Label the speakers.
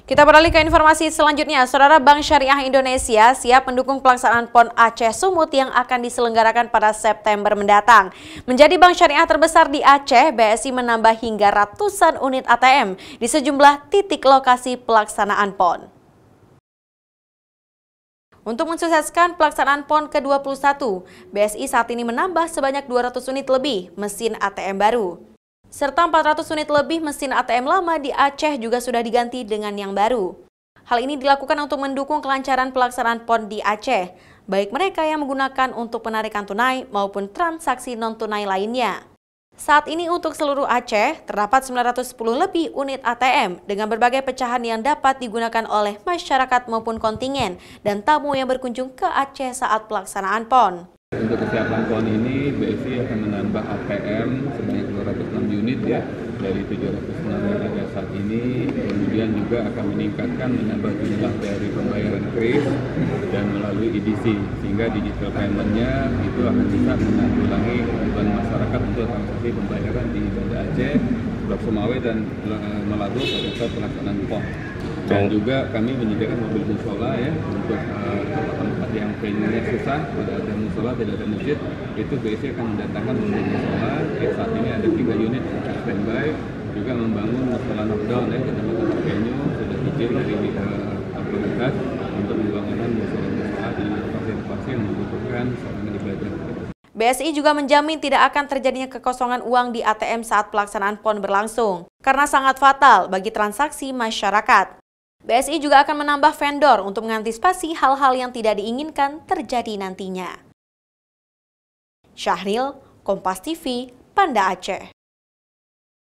Speaker 1: Kita beralih ke informasi selanjutnya. Saudara, Bank Syariah Indonesia siap mendukung pelaksanaan PON Aceh Sumut yang akan diselenggarakan pada September mendatang. Menjadi bank syariah terbesar di Aceh, BSI menambah hingga ratusan unit ATM di sejumlah titik lokasi pelaksanaan PON. Untuk mensukseskan pelaksanaan PON ke-21, BSI saat ini menambah sebanyak 200 unit lebih mesin ATM baru. Serta 400 unit lebih mesin ATM lama di Aceh juga sudah diganti dengan yang baru. Hal ini dilakukan untuk mendukung kelancaran pelaksanaan PON di Aceh, baik mereka yang menggunakan untuk penarikan tunai maupun transaksi non-tunai lainnya. Saat ini untuk seluruh Aceh, terdapat 910 lebih unit ATM dengan berbagai pecahan yang dapat digunakan oleh masyarakat maupun kontingen dan tamu yang berkunjung ke Aceh saat pelaksanaan PON.
Speaker 2: Untuk kesiapan PON ini, BSI akan menambah ATM sebanyak 206 unit ya, dari 706 yang ada saat ini. Kemudian juga akan menambah jumlah dari pembayaran kris dan melalui EDC, sehingga digital payment-nya itu akan bisa menanggulangi kebutuhan masyarakat untuk transaksi pembayaran di Banda Aceh, Blok Sumawe dan Meladu pada saat pelaksanaan PON. Dan juga kami menyediakan mobil musola ya untuk tempat yang venue-nya susah, tidak ada musola, tidak ada masjid, itu BSI akan mendatangkan mobil musola. Saat ini ada 3 unit standby, juga membangun musola knockdown ya, kita melakukan venue sudah izin dari otoritas untuk pembangunan musola di lokasi-lokasi yang membutuhkan sarana ibadah.
Speaker 1: BSI juga menjamin tidak akan terjadinya kekosongan uang di ATM saat pelaksanaan PON berlangsung, karena sangat fatal bagi transaksi masyarakat. BSI juga akan menambah vendor untuk mengantisipasi hal-hal yang tidak diinginkan terjadi nantinya. Syahril, Kompas TV, Banda Aceh.